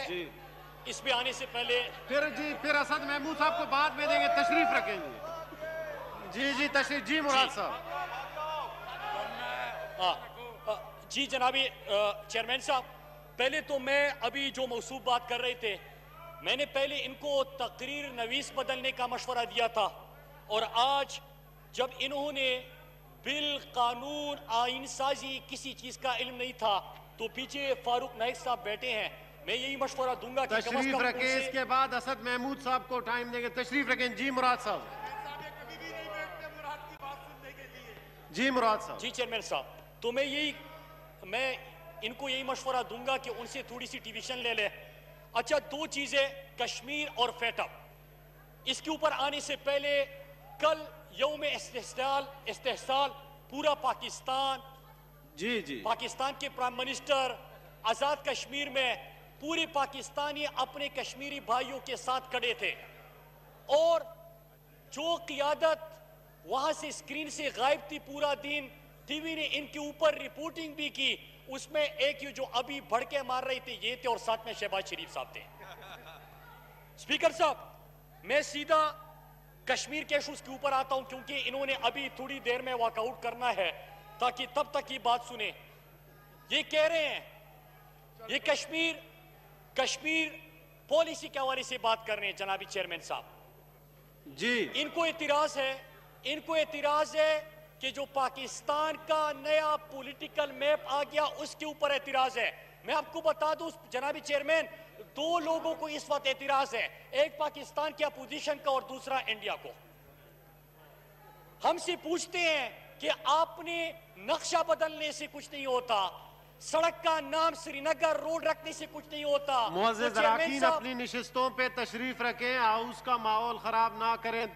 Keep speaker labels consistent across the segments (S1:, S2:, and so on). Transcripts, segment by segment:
S1: जी
S2: इसमें आने से पहले
S1: फिर असद महमूद साहब को बाद में देंगे, तशरीफ रखें जी तशरीफ। जी मुराद साहब।
S2: जी जनाबी चेयरमैन साहब, पहले तो मैं अभी जो मौसूफ बात कर रहे थे, मैंने पहले इनको तकरीर नवीस बदलने का मशवरा दिया था, और आज जब इन्होंने बिल कानून आइन साजी किसी चीज का इल्म नहीं था तो पीछे फारूक नाइक साहब बैठे हैं, मैं यही मशवरा दूंगा कि
S1: तशरीफ रखें। इसके बाद असद महमूद साहब को टाइम देंगे। तशरीफ रखें। जी मुराद साहब। जी मुराद साहब।
S2: जी चेयरमैन साहब, तो मैं इनको यही मशवरा दूंगा कि उनसे थोड़ी सी डिवीजन ले ले। अच्छा, दो चीजें, कश्मीर और फेटअप, इसके ऊपर आने से पहले कल यौम इस्तेहसाल पूरा पाकिस्तान,
S1: जी
S2: पाकिस्तान के प्राइम मिनिस्टर आजाद कश्मीर में पूरे पाकिस्तानी अपने कश्मीरी भाइयों के साथ खड़े थे, और जो क़ियादत वहां से स्क्रीन से गायब थी पूरा दिन, टीवी ने इनके ऊपर रिपोर्टिंग भी की, उसमें एक जो अभी भड़के मार रहे थे ये थे, और साथ में शहबाज शरीफ साहब थे। स्पीकर साहब, मैं सीधा कश्मीर के इश्यूज के ऊपर आता हूं, क्योंकि इन्होंने अभी थोड़ी देर में वॉकआउट करना है ताकि तब तक की बात सुने। ये कह रहे हैं, ये कश्मीर पॉलिसी के हवाले से बात कर रहे हैं जनाबी चेयरमैन साहब
S1: जी।
S2: इनको एतराज है कि जो पाकिस्तान का नया पॉलिटिकल मैप आ गया उसके ऊपर एतराज है। मैं आपको बता दूं जनाबी चेयरमैन, दो लोगों को इस वक्त एतराज है, एक पाकिस्तान की अपोजिशन का और दूसरा इंडिया को। हमसे पूछते हैं कि आपने नक्शा बदलने से कुछ नहीं होता, सड़क का नाम श्रीनगर रोड रखने से कुछ नहीं होता।
S1: मुअज़्ज़िज़ अरकान अपनी निशिस्तों पे तशरीफ रखें, हाउस का माहौल खराब ना करें।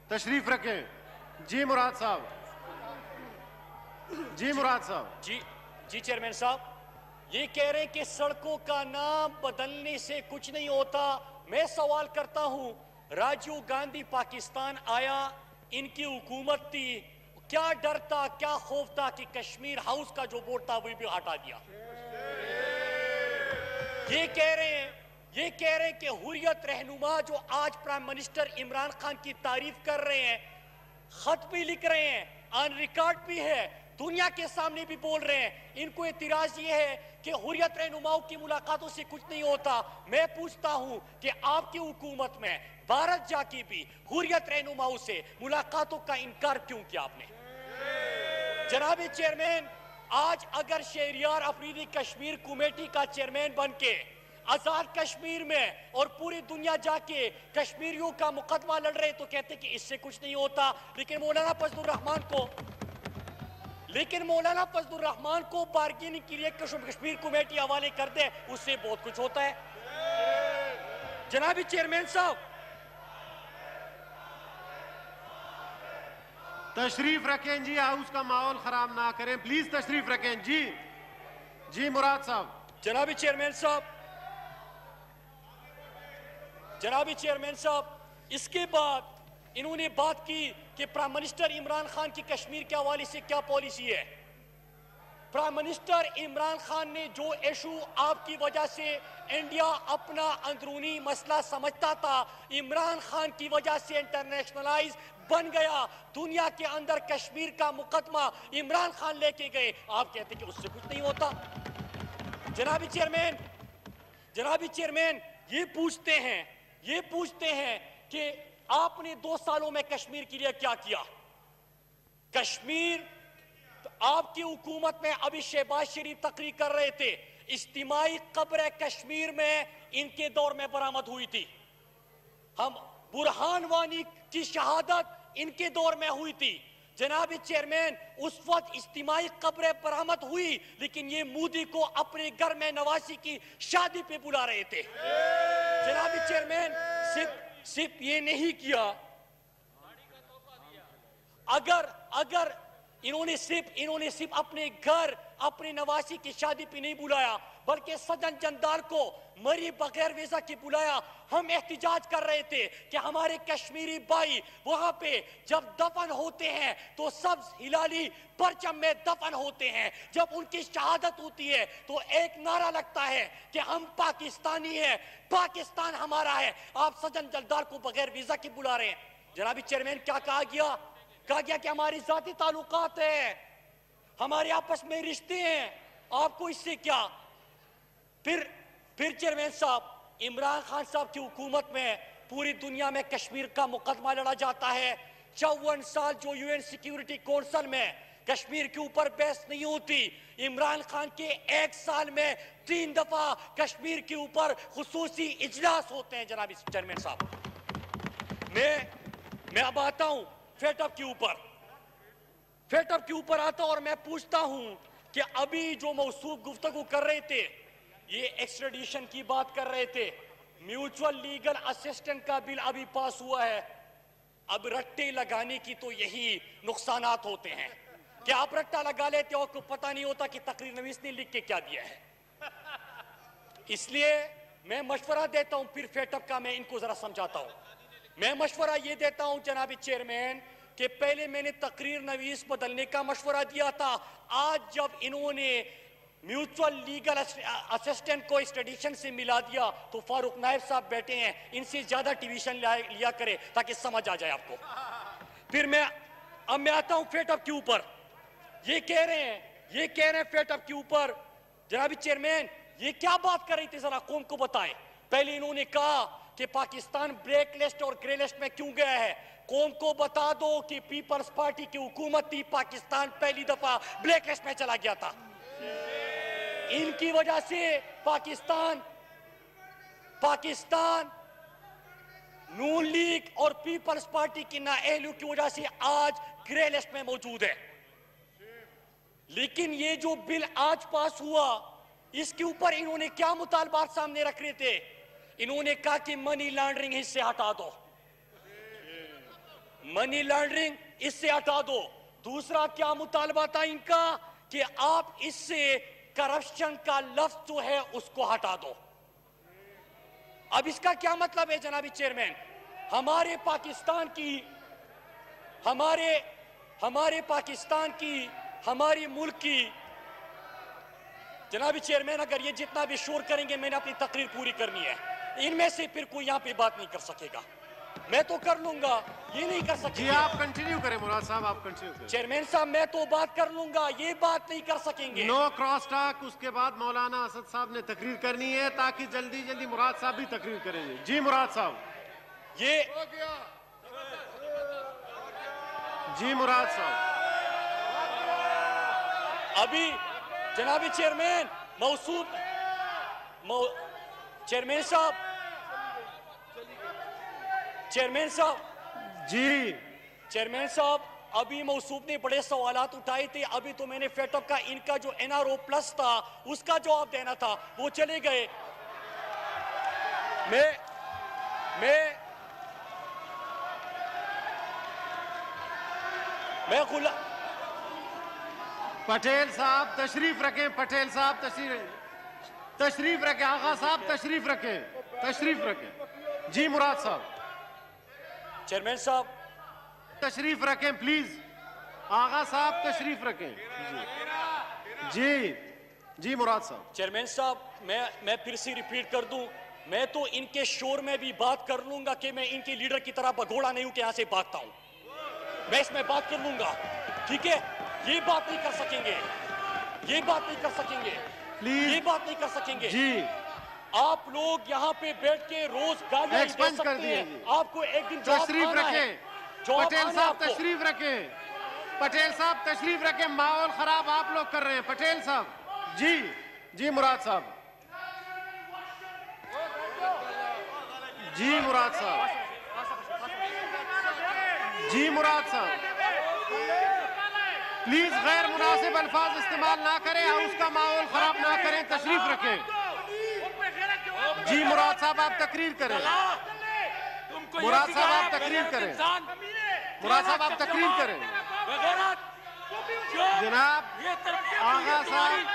S1: तशरीफ रखें। जी मुराद साहब।
S2: जी चेयरमैन साहब, ये कह रहे हैं कि सड़कों का नाम बदलने से कुछ नहीं होता। मैं सवाल करता हूं, राजीव गांधी पाकिस्तान आया, इनकी हुकूमत थी, क्या डर था, क्या खौफ था कि कश्मीर हाउस का जो बोर्ड था वो भी हटा दिया। ये कह रहे हैं कि हुर्रियत रहनुमा जो आज प्राइम मिनिस्टर इमरान खान की तारीफ कर रहे हैं, खत भी लिख रहे हैं, ऑन रिकॉर्ड भी है, दुनिया के सामने भी बोल रहे हैं, इनको एतराज ये है कि हुर्रियत रहनुमाओं की मुलाकातों से कुछ नहीं होता। मैं पूछता हूं कि आपकी हुकूमत में भारत जाके भी हुर्रियत रहनुमाओं से मुलाकातों का इनकार क्यों किया आपने? जनाबी चेयरमैन, आज अगर शहरियार अफरीदी कश्मीर कमेटी का चेयरमैन बन के आजाद कश्मीर में और पूरी दुनिया जाके कश्मीरियों का मुकदमा लड़ रहे तो कहते कि इससे कुछ नहीं होता, लेकिन मौलाना फजलुर रहमान को बार्गेनिंग के लिए कश्मीर कमेटी हवाले कर दे, उससे बहुत कुछ होता है। जनाबी चेयरमैन साहब,
S1: तशरीफ रखें जी, हाउस का माहौल खराब ना करें, प्लीज तशरीफ रखें। जी मुराद साहब।
S2: जनाबी चेयरमैन साहब, इसके बाद इन्होंने बात की कि प्राइम मिनिस्टर इमरान खान की कश्मीर के हवाले से क्या पॉलिसी है। प्राइम मिनिस्टर इमरान खान ने जो इशू आपकी वजह से इंडिया अपना अंदरूनी मसला समझता था, इमरान खान की वजह से इंटरनेशनलाइज बन गया, दुनिया के अंदर कश्मीर का मुकदमा इमरान खान लेके गए, आप कहते कि उससे कुछ नहीं होता। जनाबी चेयरमैन, ये पूछते हैं कि आपने 2 सालों में कश्मीर के लिए क्या किया। कश्मीर आपकी हुकूमत में अभी शहबाज शरीफ तकरीर कर रहे थे, इज्तिमाई कब्र कश्मीर में इनके दौर में बरामद हुई थी। हम बुरहान वानी की शहादत इनके दौर में हुई थी। जनाब चेयरमैन, उस वक्त इज्तिमाई कब्र बरामद हुई, लेकिन ये मोदी को अपने घर में नवासी की शादी पे बुला रहे थे। जनाब चेयरमैन, सिर्फ ये नहीं किया, अगर इन्होंने सिर्फ अपने घर, अपने नवासी की शादी पे नहीं बुलाया, बल्कि सदन जंदाल को मरी बगैर वीजा की बुलाया। हम एहतिजाज कर रहे थे कि हमारे कश्मीरी भाई वहां पे जब दफन होते हैं तो सब्ज हिलाली परचम में दफन होते हैं। जब उनकी शहादत होती है तो एक नारा लगता है कि हम पाकिस्तानी हैं, पाकिस्तान हमारा है। आप सजन जलदार को बगैर वीजा की बुला रहे हैं। जनाबी चेयरमैन, क्या कहा गया? कहा गया कि हमारी जाती ताल्लुकात है, हमारे आपस में रिश्ते हैं, आपको इससे क्या? फिर चेयरमैन साहब, इमरान खान साहब की हुकूमत में पूरी दुनिया में कश्मीर का मुकदमा लड़ा जाता है। 54 साल जो यूएन सिक्योरिटी काउंसिल में कश्मीर के ऊपर बहस नहीं होती, इमरान खान के 1 साल में 3 दफा कश्मीर के ऊपर खुसूसी इजलास होते हैं। जनाब चेयरमैन साहब, मैं अब आता हूं फेटअप के ऊपर आता हूं और मैं पूछता हूं कि अभी जो मौसूफ गुफ्तगू कर रहे थे, ये एक्स्ट्रेडिशन की बात कर रहे थे, म्यूचुअल लीगल असिस्टेंट का बिल अभी पास हुआ है। अब रट्टे लगाने की तो यही नुकसानात होते हैं कि आप रट्टा लगा लेते हो, आपको पता नहीं होता कि तकरीर नवीस ने लिख के क्या दिया है। इसलिए मैं मशवरा देता हूं, फिर फेटअप का मैं इनको जरा समझाता हूं। मैं मशवरा ये देता हूं जनाब चेयरमैन कि पहले मैंने तकरीर नवीस बदलने का मशवरा दिया था। आज जब इन्होंने म्यूचुअल लीगल असिस्टेंट को एक्स्ट्रेडिशन से मिला दिया तो फारूक नायब साहब बैठे हैं, इनसे ज्यादा डिवीजन लिया करे ताकि समझ आ जाए आपको। फिर मैं आता हूं फेटअप के ऊपर। ये कह रहे हैं फेटअप के ऊपर, जनाब चेयरमैन ये क्या बात कर रही थी, जरा कौम को बताएं। पहले इन्होंने कहा कि पाकिस्तान ब्लैक लिस्ट और ग्रे लिस्ट में क्यों गया है। कौम को बता दो कि पीपल्स पार्टी की हुकूमत थी, पाकिस्तान पहली दफा ब्लैक लिस्ट में चला गया था। इनकी वजह से पाकिस्तान नून लीग और पीपल्स पार्टी की नाअहली की वजह से आज ग्रे लिस्ट में मौजूद है। लेकिन ये जो बिल आज पास हुआ, इसके ऊपर इन्होंने क्या मुतालबात सामने रख रहे थे? इन्होंने कहा कि मनी लॉन्ड्रिंग इससे हटा दो, मनी लॉन्ड्रिंग इससे हटा दो। दूसरा क्या मुतालबा था इनका कि आप इससे करप्शन का लफ्ज जो है उसको हटा दो। अब इसका क्या मतलब है जनाबी चेयरमैन? हमारे पाकिस्तान की हमारी मुल्क की जनाबी चेयरमैन, अगर ये जितना भी शोर करेंगे मैंने अपनी तकरीर पूरी करनी है। इनमें से फिर कोई यहाँ पे बात नहीं कर सकेगा। मैं तो कर लूंगा, ये नहीं कर सकेंगे।
S1: जी आप कंटिन्यू करें मुराद साहब, आप कंटिन्यू करें।
S2: चेयरमैन साहब मैं तो बात कर लूंगा, ये बात नहीं कर सकेंगे।
S1: No cross talk. उसके बाद मौलाना असद साहब ने तकरीर करनी है ताकि जल्दी जल्दी मुराद साहब भी तकरीर करेंगे। जी मुराद साहब। जी मुराद साहब।
S2: अभी जनाबी चेयरमैन चेयरमैन साहब अभी मौसूफ ने बड़े सवालात उठाए थे। अभी तो मैंने फेटअप का इनका जो NRO प्लस था उसका जवाब देना था, वो चले गए। मैं
S1: पटेल साहब तशरीफ रखें, पटेल साहब तशरीफ रखें, आगा साहब तशरीफ रखें। जी मुराद साहब।
S2: चेयरमैन साहब
S1: तशरीफ रखें प्लीज। आगा साहब तशरीफ रखें। जी मुराद साहब।
S2: चेयरमैन साहब मैं फिर से रिपीट कर दूं, मैं तो इनके शोर में भी बात कर लूंगा कि मैं इनके लीडर की तरह भगोड़ा नहीं हूं कि यहां से भागता हूं। मैं इसमें बात कर लूंगा, ठीक है? ये बात नहीं कर सकेंगे प्लीज, ये बात नहीं कर सकेंगे
S1: जी।
S2: आप लोग यहाँ पे बैठ के रोज गालियां दे सकते हैं, आपको एक दिन
S1: तशरीफ रखें। पटेल साहब तशरीफ रखें, पटेल साहब तशरीफ रखें। माहौल खराब आप लोग कर रहे हैं। पटेल साहब। जी मुराद साहब। जी मुराद साहब प्लीज गैर मुनासिब अल्फाज इस्तेमाल ना करें, हाउस का माहौल खराब ना करें। तशरीफ रखें। जी मुराद साहब आप तकरीर करें। मुराद साहब आप तकरीर करें। जनाब आगा साहब।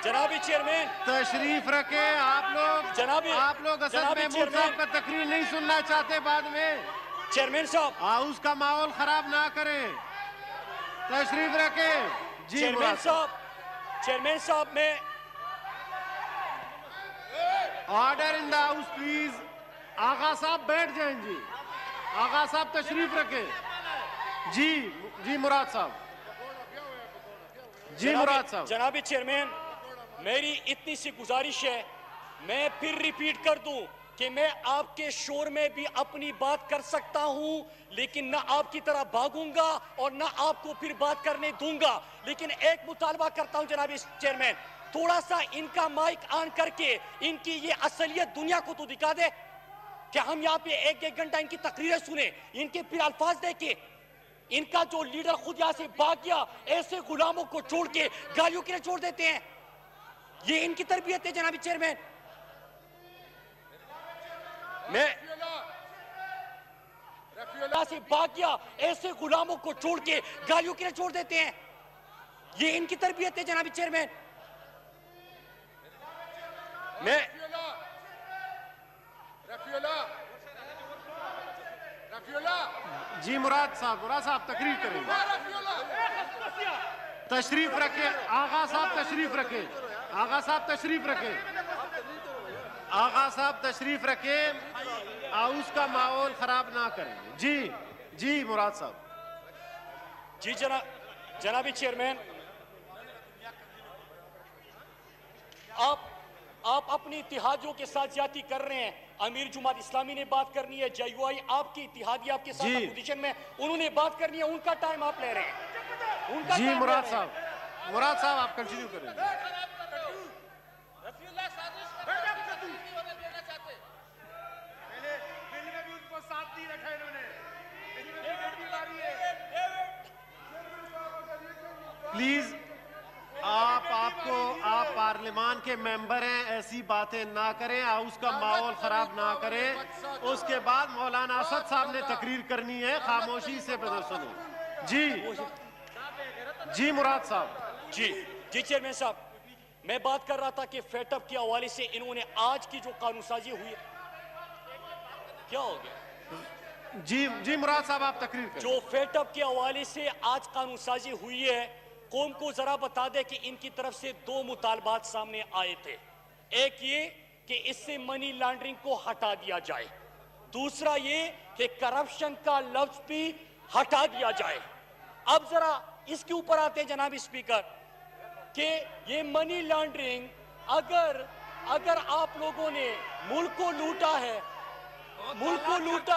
S2: जनाबी चेयरमैन,
S1: तशरीफ रखे। आप लोग असद
S2: जनाबी
S1: महमूद
S2: चेयरमैन।
S1: साहब का तकरीर नहीं सुनना चाहते बाद में।
S2: चेयरमैन साहब,
S1: हाउस का माहौल खराब ना करें। तशरीफ रखे। जी
S2: चेयरमैन साहब, मैं
S1: order in the house please. Agha साहब बैठ जाएं जी। आगा साहब तशरीफ रखे। जी मुराद साहब। जी मुराद साहब।
S2: जनाबी चेयरमैन, मेरी इतनी सी गुजारिश है, मैं फिर रिपीट कर दूं कि मैं आपके शोर में भी अपनी बात कर सकता हूं, लेकिन ना आपकी तरह भागूंगा और ना आपको फिर बात करने दूंगा। लेकिन एक मुतालबा करता हूं जनाबी चेयरमैन, थोड़ा सा इनका माइक ऑन करके इनकी ये असलियत दुनिया को तो दिखा दे कि हम यहाँ पे एक घंटा इनकी तकरीरें सुने, इनके फिर अल्फाज देखे। इनका जो लीडर खुद यहाँ से भाग गया, ऐसे गुलामों को छोड़ के गालियों के लिए छोड़ देते हैं। ये इनकी तरबियत है जनाबी चेयरमैन। मैं यहाँ से भाग गया, ऐसे गुलामों को छोड़ के गालियों के लिए छोड़ देते हैं। ये इनकी तरबियत है जनाबी चेयरमैन। मैं
S1: जी मुराद साहब तकरीर करेंगे। तशरीफ रखे। आगा साहब तशरीफ रखे। आगा साहब तशरीफ रखे। आगा साहब तशरीफ रखे। हाउस का माहौल खराब ना करें। जी मुराद साहब।
S2: जी जनाबी चेयरमैन, आप अपनी इत्तेहादियों के साथ ज्यादती कर रहे हैं। अमीर जुमात इस्लामी ने बात करनी है, JUI आपकी इत्तेहादी आपके साथ अपोजिशन में, उन्होंने बात करनी है, उनका टाइम आप ले रहे हैं। उनका
S1: जी मुराद साहब आप कंटिन्यू करें। प्लीज आप पार्लियामान के मेंबर हैं, ऐसी बातें ना करें, हाउस का माहौल खराब ना करें। उसके बाद मौलाना असद साहब ने तकरीर करनी है, खामोशी से सुनो। जी मुराद साहब।
S2: जी चेयरमैन साहब, मैं बात कर रहा था कि फेटअप के हवाले से इन्होंने आज की जो कानूनसाजी हुई, क्या हो गया?
S1: जी मुराद साहब आप तकरीर करें।
S2: जो फेटअप के हवाले से आज कानूनसाजी हुई है, कौम को जरा बता दे कि इनकी तरफ से दो मुतालबात सामने आए थे। एक ये कि इससे मनी लॉन्ड्रिंग को हटा दिया जाए, दूसरा ये कि करप्शन का लफ्ज भी हटा दिया जाए। अब जरा इसके ऊपर आते हैं जनाब स्पीकर कि ये मनी लॉन्ड्रिंग, अगर आप लोगों ने मुल्क को लूटा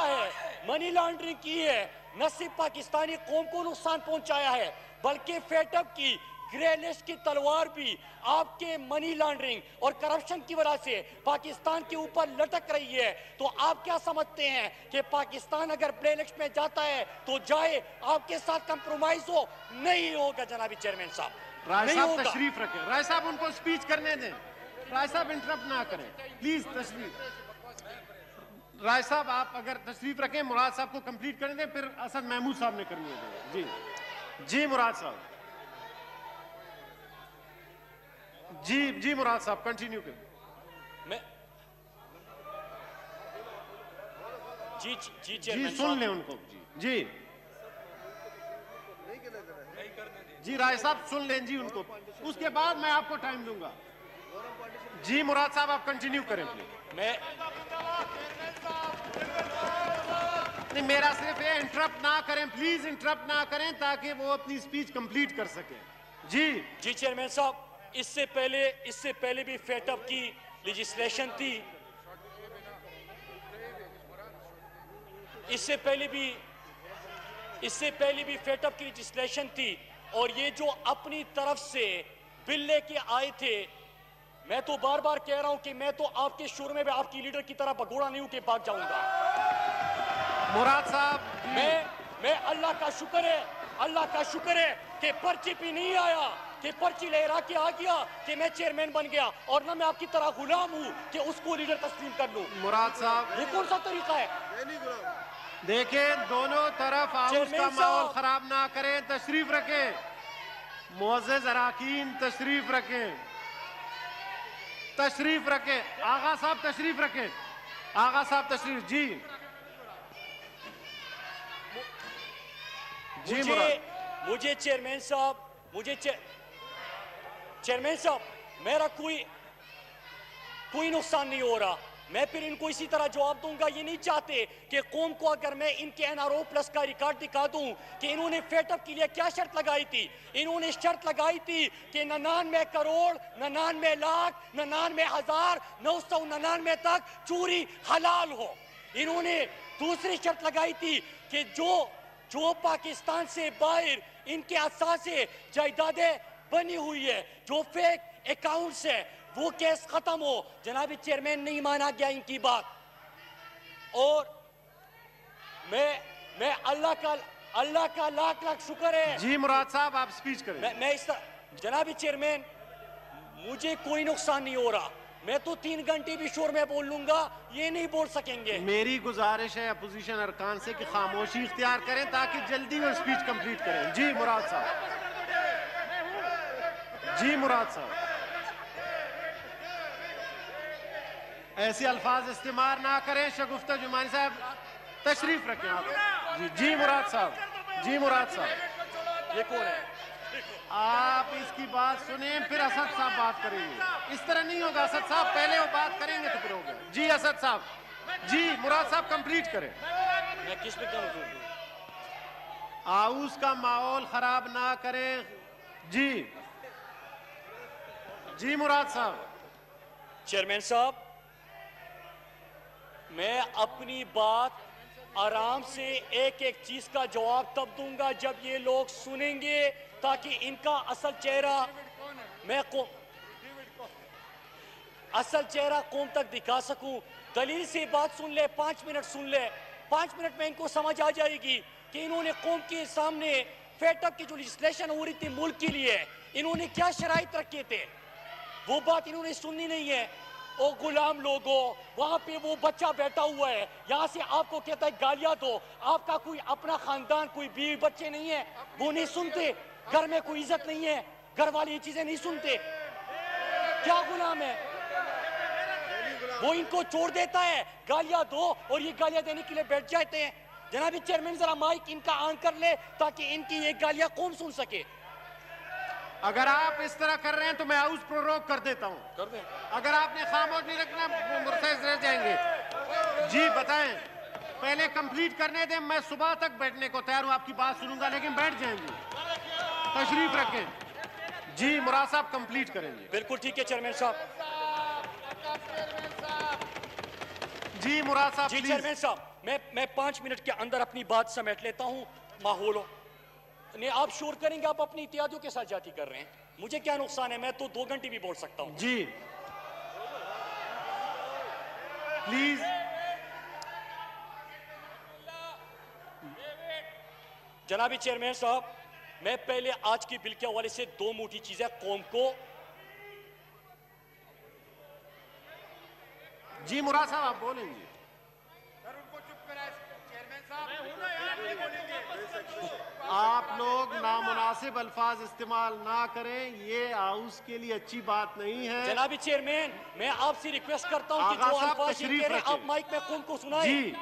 S2: है, मनी लॉन्ड्रिंग की है, न सिर्फ पाकिस्तानी कौम को नुकसान पहुंचाया है, बल्कि फेटअप की ग्रे लिस्ट की तलवार भी आपके मनी लॉन्ड्रिंग और करप्शन की वजह से पाकिस्तान के ऊपर लटक रही है। तो आप क्या समझते हैं कि पाकिस्तान अगर ग्रे लिस्ट में जाता है तो जाए, आपके साथ कंप्रोमाइज हो? नहीं होगा जनाबी चेयरमैन साहब।
S1: राय साहब तशरीफ रखें। राय साहब उनको स्पीच करने दें। राय साहब इंटरप्ट ना करें प्लीज। तशरीफ राय साहब आप अगर तशरीफ रखें, मुराद साहब को कंप्लीट करने दें, फिर असद महमूद साहब ने करनी है। जी मुराद साहब। जी मुराद साहब कंटिन्यू करें।
S2: मैं
S1: जी सुन लें उनको। जी राय साहब सुन लें जी उनको, उसके बाद मैं आपको टाइम दूंगा। जी मुराद साहब आप कंटिन्यू करें प्लीज। नहीं, मेरा सिर्फ ये इंटरप्ट ना करें प्लीज, इंटरप्ट ना करें ताकि वो अपनी स्पीच कंप्लीट कर सके। जी
S2: चेयरमैन साहब, इससे पहले भी फेटअप की लेजिस्लेशन थी, इससे पहले भी फेटअप की लेजिस्लेशन थी, और ये जो अपनी तरफ से बिल लेके आए थे, मैं तो बार बार कह रहा हूं कि मैं तो आपके शुरू में भी आपकी लीडर की तरह भगोड़ा नहीं होके भाग जाऊंगा।
S1: मुराद साहब
S2: मैं अल्लाह का शुक्र है कि पर्ची भी नहीं आया, कि पर्ची लहरा के आ गया कि मैं चेयरमैन बन गया, और ना मैं आपकी तरह गुलाम हूं कि उसको लीडर तस्लीम कर लूं।
S1: मुराद साहब
S2: ये कौन सा तरीका है?
S1: देखें दोनों तरफ हाउस का माहौल खराब ना करें, तशरीफ रखें। मुअज़्ज़ज़ अराकीन तशरीफ रखें। तशरीफ रखें। आगा साहब तशरीफ रखें। आगा साहब तशरीफ। जी जी
S2: मुझे चेयरमैन साहब, चेयरमैन साहब, मेरा कोई नुकसान नहीं हो रहा। मैं फिर इनको इसी तरह जवाब दूंगा। ये नहीं चाहते कि कौम को अगर मैं इनके NRO प्लस का रिकॉर्ड दिखा दूं कि इन्होंने फेटअप के लिए क्या शर्त लगाई थी। इन्होंने शर्त लगाई थी कि 99 करोड़ 99 लाख 99,999 तक चोरी हलाल हो। इन्होंने दूसरी शर्त लगाई थी कि जो पाकिस्तान से बाहर इनके असा से जायदादें बनी हुई है, जो फेक अकाउंट्स है, वो केस खत्म हो। जनाब चेयरमैन नहीं माना गया इनकी बात। और मैं अल्लाह का लाख लाख शुक्र है।
S1: जी मुराद साहब आप स्पीच करें।
S2: मैं इस जनाब चेयरमैन, मुझे कोई नुकसान नहीं हो रहा। मैं तो 3 घंटे भी शोर में बोल लूंगा, ये नहीं बोल सकेंगे।
S1: मेरी गुजारिश है अपोजिशन अरकान से कि खामोशी इख्तियार करें ताकि जल्दी वो स्पीच कंप्लीट करें। जी मुराद साहब। जी मुराद साहब, ऐसे अल्फाज इस्तेमाल ना करें। शगुफ्ता जुमानी साहब तशरीफ रखें आप। जी मुराद साहब। जी मुराद साहब,
S2: ये कौन है?
S1: आप इसकी बात सुने फिर असद साहब बात करेंगे। इस तरह नहीं होगा असद साहब, पहले वो बात करेंगे तो फिर होगा। जी असद साहब। जी मुराद साहब कंप्लीट करें।
S2: मैं किस पे करूं?
S1: हाउस का माहौल खराब ना करें। जी मुराद साहब।
S2: चेयरमैन साहब, मैं अपनी बात आराम से एक एक चीज का जवाब तब दूंगा जब ये लोग सुनेंगे, ताकि इनका असल चेहरा कौम तक दिखा सकूं। दलील से बात सुन ले, 5 मिनट सुन ले। 5 मिनट में इनको समझ आ जाएगी कि इन्होंने कौम के सामने फेटअप की जो लेजिस्लेशन हो रही थी मुल्क के लिए, इन्होंने क्या शराइत रखे थे, वो बात इन्होंने सुननी नहीं है। ओ गुलाम लोगों, वहां पे वो बच्चा बैठा हुआ है, यहाँ से आपको कहता है गालियां दो। आपका कोई अपना खानदान, कोई बीवी बच्चे नहीं है, वो नहीं सुनते। घर में कोई इज्जत नहीं है, घर वाले ये चीजें नहीं सुनते। क्या गुलाम है वो? इनको छोड़ देता है, गालियां दो, और ये गालियां देने के लिए बैठ जाते हैं। जनाब चेयरमैन जरा माइक इनका ऑन कर ले ताकि इनकी ये गालियां कौन सुन सके।
S1: अगर आप इस तरह कर रहे हैं तो मैं हाउस प्रोरोग कर देता हूं।
S2: कर दे।
S1: अगर आपने खामोश नहीं रखना मुर्तज़ रह जाएंगे। जी बताएं, पहले कंप्लीट करने दें। मैं सुबह तक बैठने को तैयार हूं, आपकी बात सुनूंगा, लेकिन बैठ जाएंगे। तशरीफ रखें। जी मुराद साहब कंप्लीट करेंगे।
S2: बिल्कुल ठीक है चेयरमैन साहब।
S1: जी मुराद साहब।
S2: जी चेयरमैन साहब, मैं 5 मिनट के अंदर अपनी बात समेट लेता हूं। माहौल ने आप शोर करेंगे, आप अपनी इत्यादियों के साथ जाती कर रहे हैं, मुझे क्या नुकसान है? मैं तो 2 घंटे भी बोल सकता हूं।
S1: जी प्लीज।
S2: जनाबी चेयरमैन साहब, मैं पहले आज की बिल के हवाले से 2 मोटी चीजें कौम को।
S1: जी मुराद साहब आप बोलेंगे। आप लोग नामुनासिब अल्फाज इस्तेमाल ना करें, ये हाउस के लिए अच्छी बात नहीं है।
S2: जनाबी चेयरमैन, मैं आपसे रिक्वेस्ट करता हूं कि जो अल्फाज ये कह रहे हैं, आप माइक में कौन को सुनाएं।
S1: जी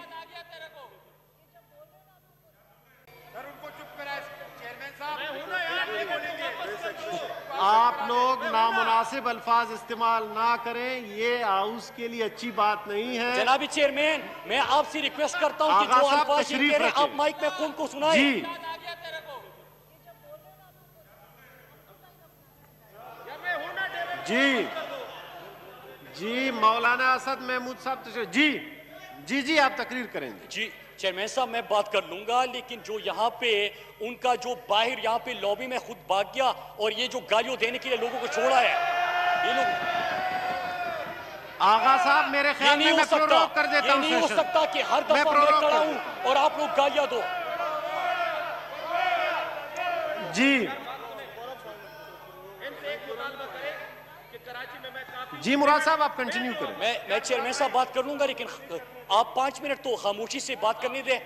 S1: आप लोग नामुनासिब अल्फाज इस्तेमाल ना करें, ये हाउस के लिए अच्छी बात नहीं है।
S2: जनाबी चेयरमैन, मैं आपसे रिक्वेस्ट करता हूं कि जो अल्फाज ये कह रहे हैं, आप माइक में कौन को सुनाएं।
S1: जी जी मौलाना असद महमूद साहब। जी आप तकरीर करेंगे।
S2: जी चेयरमैन साहब, मैं बात कर लूंगा, लेकिन जो यहाँ पे उनका जो बाहर यहाँ पे लॉबी में खुद भाग गया और ये जो गालियों देने के लिए लोगों को छोड़ा है, ये लोग।
S1: आगा साहब मेरे ख्याल में मैं प्रोरोग कर देता हूं।
S2: नहीं हो सकता कि हर दफा मैं खड़ा हूं और आप लोग गालियां दो।
S1: जी मुराद साहब आप कंटिन्यू करें।
S2: मैं चेयरमैन साहब बात कर लूंगा, लेकिन आप 5 मिनट तो खामोशी से बात करने दें।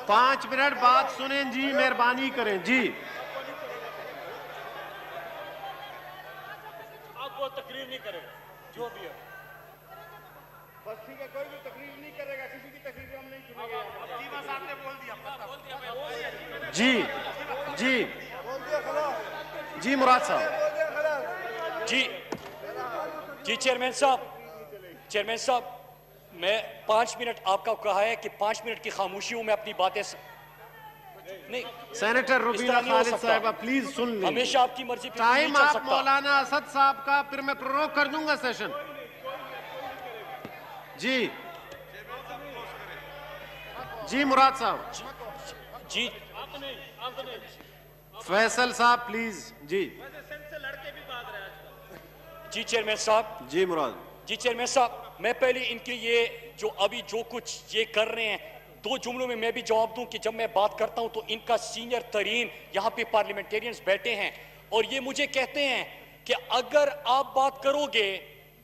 S1: 5 मिनट बात सुनें जी, मेहरबानी करें। जी
S2: कोई तकरीर नहीं करेगा, जो भी है।
S1: बस ठीक है, कोई भी तकरीर नहीं करेगा, किसी की तकरीर हम नहीं सुनेंगे। जीवा साहब ने बोल दिया। जी जी जी मुराद साहब।
S2: जी जी चेयरमैन साहब, मैं 5 मिनट आपका कहा है कि 5 मिनट की खामोशी हूं, मैं अपनी बातें नहीं।
S1: सेनेटर रुबीना खालिद साहिबा प्लीज सुन लें।
S2: हमेशा आपकी मर्जी पे
S1: टाइम
S2: नहीं चल
S1: आप
S2: सकता।
S1: मौलाना असद साहब का, फिर मैं प्रोरोग कर दूंगा सेशन। जी जी मुराद साहब।
S2: जी
S1: फैसल साहब प्लीज। जी
S2: जी चेयरमैन साहब।
S1: जी मुराद।
S2: जी चेयरमैन साहब, मैं पहले इनके ये जो अभी जो कुछ ये कर रहे हैं, 2 जुमलों में मैं भी जवाब दूं कि जब मैं बात करता हूं तो इनका सीनियर तरीन यहाँ पे पार्लियामेंटेरियंस बैठे हैं और ये मुझे कहते हैं कि अगर आप बात करोगे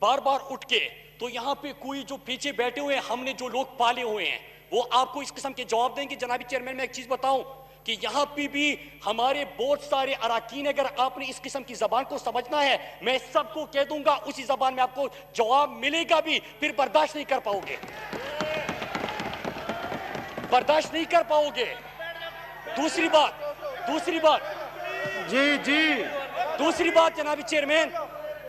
S2: बार बार उठ के तो यहाँ पे कोई जो पीछे बैठे हुए हैं, हमने जो लोग पाले हुए हैं, वो आपको इस किस्म के जवाब देंगे। जनाबी चेयरमैन, मैं एक चीज बताऊं कि यहाँ पे भी हमारे बहुत सारे अराकीन, अगर आपने इस किस्म की जबान को समझना है, मैं सबको कह दूंगा, उसी जबान में आपको जवाब मिलेगा भी, फिर बर्दाश्त नहीं कर पाओगे, बर्दाश्त नहीं कर पाओगे। दूसरी बात
S1: जी जी
S2: दूसरी बात जनाबी चेयरमैन,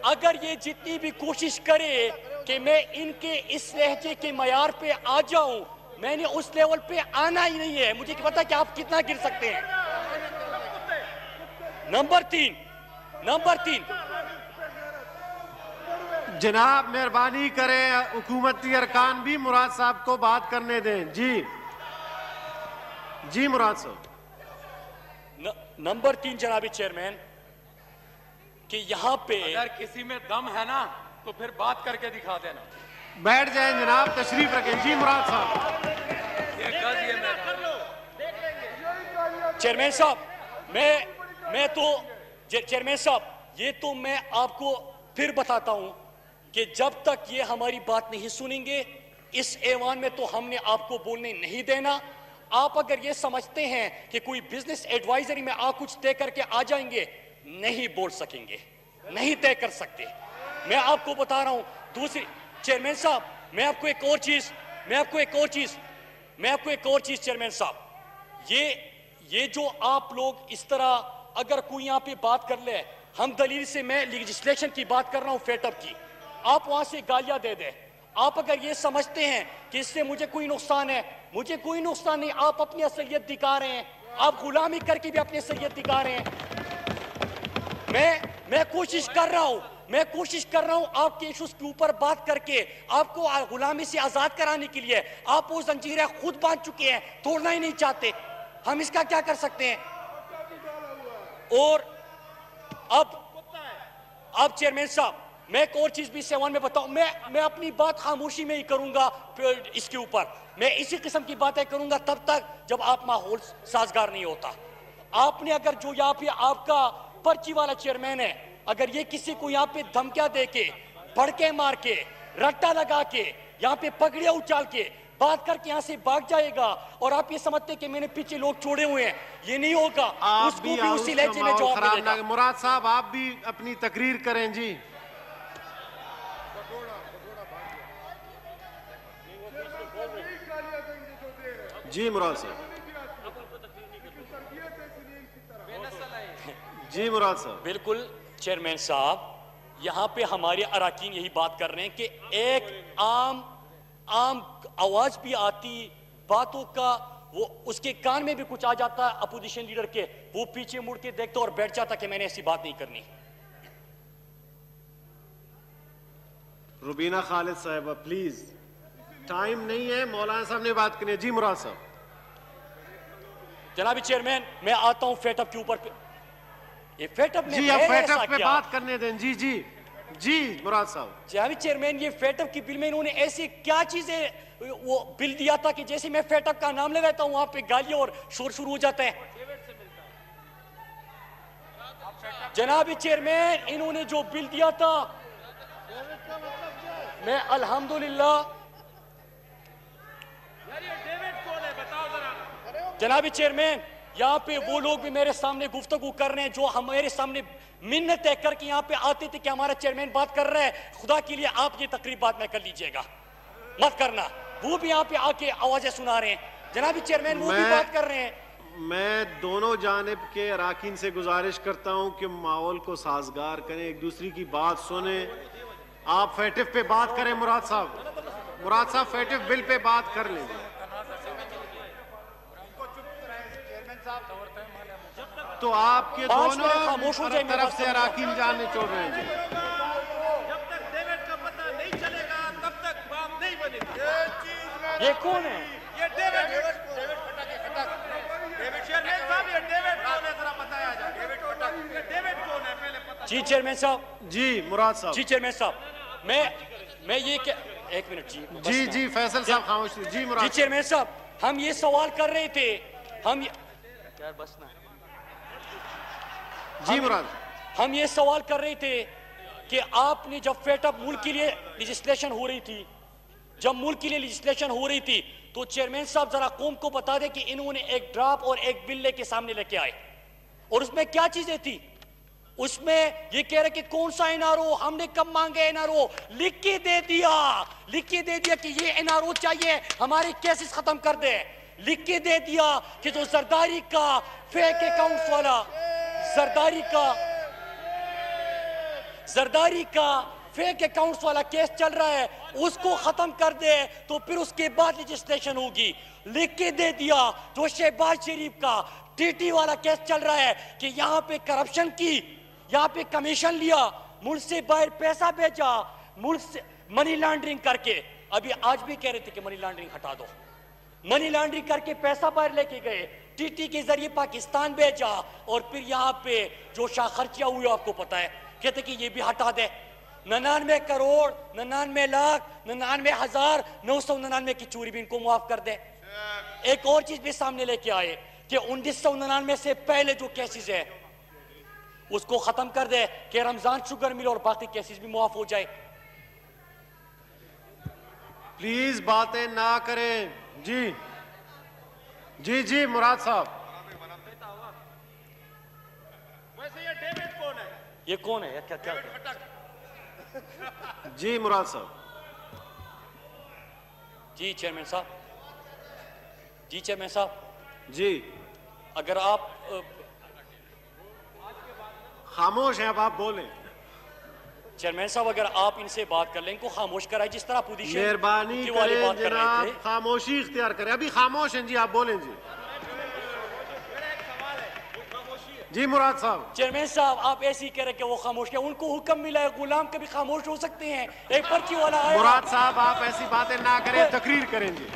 S2: अगर ये जितनी भी कोशिश करे कि मैं इनके इस लहजे के मयार पे आ जाऊं, मैंने उस लेवल पे आना ही नहीं है। मुझे पता है कि आप कितना गिर सकते हैं। नंबर तीन
S1: जनाब मेहरबानी करें, हुकूमती अरकान भी मुराद साहब को बात करने दें। जी जी मुराद साहब।
S2: नंबर 3 जनाबी चेयरमैन, कि यहाँ पे
S3: अगर किसी में दम है ना तो फिर बात करके दिखा देना।
S1: बैठ जाएं जनाब, तशरीफ रखें। जी मुराद साहब।
S2: चेयरमैन साहब, मैं तो चेयरमैन साहब, ये तो मैं आपको फिर बताता हूं कि जब तक ये हमारी बात नहीं सुनेंगे इस ऐवान में तो हमने आपको बोलने नहीं देना। आप अगर ये समझते हैं कि कोई बिजनेस एडवाइजरी में आप कुछ तय करके आ जाएंगे, नहीं बोल सकेंगे, नहीं तय कर सकते। मैं आपको बता रहा हूं। दूसरी चेयरमैन साहब, मैं आपको एक और चीज चेयरमैन साहब, ये जो आप लोग इस तरह अगर कोई यहाँ पे बात कर ले, हम दलील से, मैं लेजिस्लेशन की बात कर रहा हूँ, फेटअप की, आप वहां से गालियां दे दे। आप अगर ये समझते हैं कि इससे मुझे कोई नुकसान है, मुझे कोई नुकसान नहीं। आप अपनी असलियत दिखा रहे हैं, आप गुलामी करके भी अपनी असलियत दिखा रहे हैं। मैं कोशिश कर रहा हूं आपके इश्यूज के ऊपर बात करके आपको गुलामी से आजाद कराने के लिए। आप वो जंजीरें खुद बांध चुके हैं, तोड़ना ही नहीं चाहते। हम इसका क्या कर सकते हैं? और अब चेयरमैन साहब, मैं एक और चीज भी सेवन में बताऊं, मैं अपनी बात खामोशी में ही करूंगा इसके ऊपर। मैं इसी किस्म की बातें करूंगा तब तक जब आप माहौल साजगार नहीं होता। आपने अगर जो यहाँ पे आपका पर्ची वाला चेयरमैन है, अगर ये किसी को यहाँ पे धमकियां दे के, भड़के मार के, रट्टा लगा के, यहाँ पे पगड़ियां उछाल के बात करके यहाँ से भाग जाएगा और आप ये समझते कि मैंने पीछे लोग छोड़े हुए हैं, ये नहीं होगा। उसको भी उसी लहजे में जवाब मिलेगा।
S1: मुराद साहब, आप भी अपनी तकरीर करें। जी जी मुराद साहब। जी मुराद साहब।
S2: बिल्कुल चेयरमैन साहब, यहाँ पे हमारे अराकीन यही बात कर रहे हैं कि एक आम आवाज भी आती बातों का, वो उसके कान में भी कुछ आ जाता अपोजिशन लीडर के, वो पीछे मुड़ के देखता और बैठ जाता कि मैंने ऐसी बात नहीं करनी।
S1: रुबीना खालिद साहिबा प्लीज, टाइम नहीं है, मौलाना साहब ने बात करनी है। जी मुराद साहब।
S2: जनाबी चेयरमैन, मैं आता हूं फेटअप के ऊपर। ये फेटअप
S1: जी आप फेटअप पे बात करने दें। जी जी जी मुराद साहब।
S2: जनाबी चेयरमैन, ये फेटअप की बिल में इन्होंने ऐसी क्या चीजें वो बिल दिया था कि जैसे मैं फेटअप का नाम लगाता हूं वहां पे गालियां और शोर शुरू हो जाता है। जनाबी चेयरमैन, इन्होंने जो बिल दिया था, मैं अल्हम्दुलिल्लाह, जनाबी चेयरमैन, यहाँ पे वो लोग भी मेरे सामने गुफ्तगू कर रहे हैं जो हमारे सामने मिन्नत तय करके यहाँ पे आते थे कि हमारा चेयरमैन बात कर रहा है, खुदा के लिए आप ये तकरीब बाद में कर लीजिएगा, मत करना। वो भी यहाँ पे आके आवाजें सुना रहे हैं, जनाबी चेयरमैन वो भी बात कर रहे हैं।
S1: मैं दोनों जानिब के अराकीन से गुजारिश करता हूं कि माहौल को साजगार करें, एक दूसरी की बात सुने। आप फैटिव पे बात करें मुराद साहब फैटिव बिल पे बात कर लेंगे। तो आपके दोनों तरफ से अराकीन जाने छोड़ रहे हैं जी।
S4: जब तक डेविड का पता नहीं चलेगा तब तक बात नहीं बनेगी।
S2: ये कौन है?
S4: ये डेविड चेयरमैन साहब, ये डेविड कौन है जरा बताया जाए। डेविड कौन है पहले पता।
S2: जी चेयरमैन साहब।
S1: जी मुराद साहब।
S2: जी चेयरमैन साहब, मैं ये क्या, एक मिनट जी।
S1: जी फैसल साहब खामोश। जी मुराद।
S2: जी चेयरमैन साहब, हम ये सवाल कर रहे थे,
S1: जी मुराद,
S2: हम ये सवाल कर रहे थे कि आपने जब फेटअप मुल्क के लिए लेजिस्लेशन हो रही थी, जब मुल्क के लिए लेजिस्लेशन हो रही थी, तो चेयरमैन साहब जरा कौम को बता दें कि इन्होंने एक ड्राफ्ट और एक बिल लेके सामने लेके आए, और उसमें क्या चीजें थी? उसमें ये कह रहे कि कौन सा एनआरओ, हमने कब मांगे एनआरओ, लिख के दे दिया कि ये एनआरओ चाहिए, हमारे केसेस खत्म कर दे। लिख के दे दिया कि जो जरदारी का फेक अकाउंट्स वाला, जरदारी का फेक अकाउंट्स वाला केस चल रहा है, उसको खत्म कर दे, तो फिर उसके बाद लेजिस्लेशन होगी। लिख के दे दिया जो शहबाज शरीफ का टीटी वाला केस चल रहा है कि यहाँ पे करप्शन की, यहाँ पे कमीशन लिया, मुल्क से बाहर पैसा भेजा, मुल्क से मनी लॉन्ड्रिंग करके, अभी आज भी कह रहे थे कि मनी लॉन्ड्रिंग हटा दो, मनी लॉन्ड्रिंग करके पैसा बाहर लेके गए, टीटी के जरिए पाकिस्तान भेजा, और फिर यहाँ पे जो शाह खर्चिया हुए आपको पता है, कहते कि ये भी हटा दे। 99 करोड़ 99 लाख 99,999 की चोरी भी इनको मुआफ कर दे। एक और चीज भी सामने लेके आए कि 1999 से पहले जो केसेस है उसको खत्म कर दे, कि रमजान शुगर मिल और बाकी केसेस भी मुआफ हो जाए।
S1: प्लीज बातें ना करें। जी मुराद साहब।
S4: वैसे ये डेविड कौन है?
S2: ये कौन है? क्या
S1: जी मुराद साहब।
S2: जी चेयरमैन साहब।
S1: जी
S2: अगर आप
S1: खामोश हैं, अब आप बोलें।
S2: चेयरमैन साहब, अगर आप इनसे बात कर लें, इनको खामोश कराए, जिस तरह पोजीशन
S1: मेहरबानी
S2: वाली बात
S1: करें
S2: कर रहे
S1: जनाब,
S2: थे।
S1: खामोशी इख्तियार करें। अभी खामोश हैं जी, आप बोलें जी। जी मुराद साहब।
S2: चेयरमैन साहब, आप ऐसे ही कह रहे कि वो खामोश है, उनको हुक्म मिला है, गुलाम कभी खामोश हो सकते हैं। एक पर्ची वाला आया।
S1: मुराद साहब आप ऐसी बातें ना करें, तकरीर करें जी।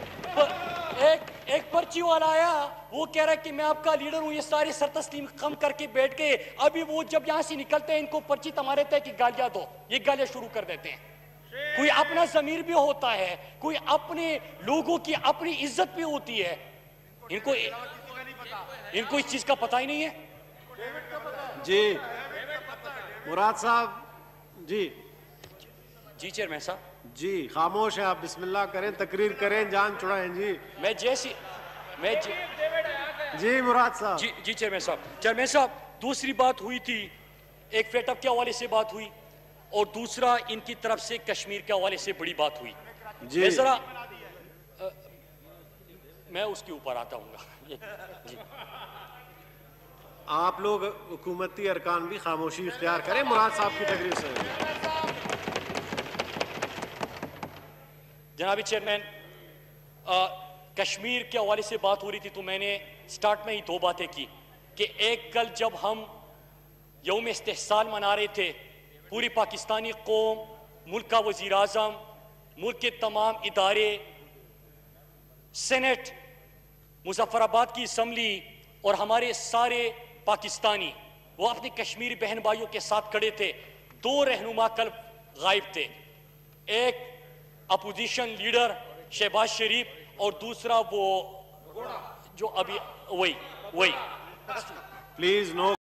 S2: एक पर्ची वाला आया, वो कह रहा है कि मैं आपका लीडर हूं, ये सारे सरतस्लीम कम करके बैठ गए। अभी वो जब यहां से निकलते हैं, इनको पर्ची तुम्हारे तय की गालियां दो, ये गालियां शुरू कर देते हैं। कोई अपना जमीर भी होता है, कोई अपने लोगों की अपनी इज्जत भी होती है, इनको इस चीज का पता ही नहीं है।
S1: जी मुराद साहब। जी
S2: चेयरमैन साहब।
S1: जी खामोश है आप, बिस्मिल्लाह करें, तकरीर करें, जान छुड़ाएं जी। जी मुराद साहब।
S2: जी चेयरमैन साहब, दूसरी बात हुई थी, एक फेटअप के हवाले से बात हुई, और दूसरा इनकी तरफ से कश्मीर के हवाले से बड़ी बात हुई।
S1: जी
S2: मैं उसके ऊपर आता हूँ।
S1: आप लोग हुकूमती अरकान भी खामोशी इख्तियार करें मुराद साहब की तकरीर से।
S2: जनाबी चेयरमैन, कश्मीर के हवाले से बात हो रही थी, तो मैंने स्टार्ट में ही दो बातें की कि एक, कल जब हम यौम इस्तेहसाल मना रहे थे, पूरी पाकिस्तानी कौम, मुल्क का वजीर आज़म, मुल्क के तमाम इदारे, सेनेट, मुजफ्फराबाद की असम्बली और हमारे सारे पाकिस्तानी, वो अपने कश्मीरी बहन भाइयों के साथ खड़े थे। दो रहनुमा कल गायब थे, एक अपोजिशन लीडर शहबाज शरीफ और दूसरा वो जो अभी वही
S1: प्लीज नो